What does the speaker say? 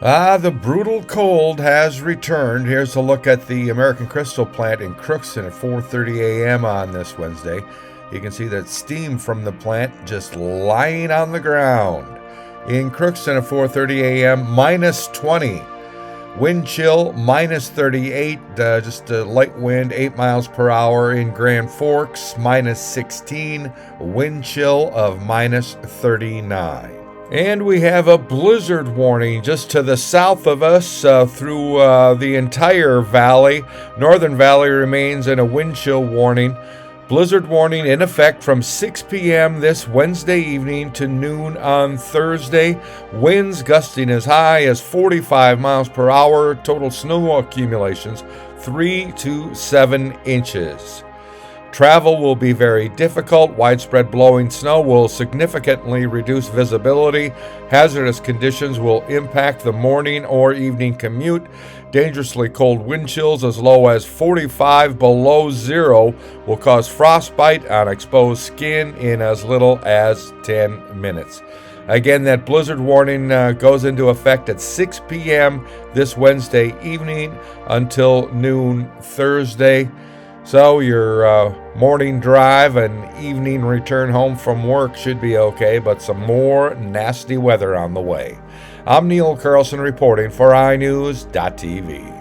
The brutal cold has returned. Here's a look at the American Crystal plant in Crookston at 4:30 a.m. on this Wednesday. You can see that steam from the plant just lying on the ground. In Crookston at 4:30 a.m., minus 20. Wind chill, minus 38, just a light wind, 8 miles per hour. In Grand Forks, minus 16, wind chill of minus 39. And we have a blizzard warning just to the south of us through the entire valley. Northern Valley remains in a wind chill warning. Blizzard warning in effect from 6 p.m. this Wednesday evening to noon on Thursday. Winds gusting as high as 45 miles per hour. Total snow accumulations 3 to 7 inches. Travel will be very difficult. Widespread blowing snow will significantly reduce visibility. Hazardous conditions will impact the morning or evening commute. Dangerously cold wind chills as low as 45 below zero will cause frostbite on exposed skin in as little as 10 minutes. Again, that blizzard warning goes into effect at 6 p.m. this Wednesday evening until noon Thursday. So your morning drive and evening return home from work should be okay, but some more nasty weather on the way. I'm Neil Carlson reporting for iNewZ.TV.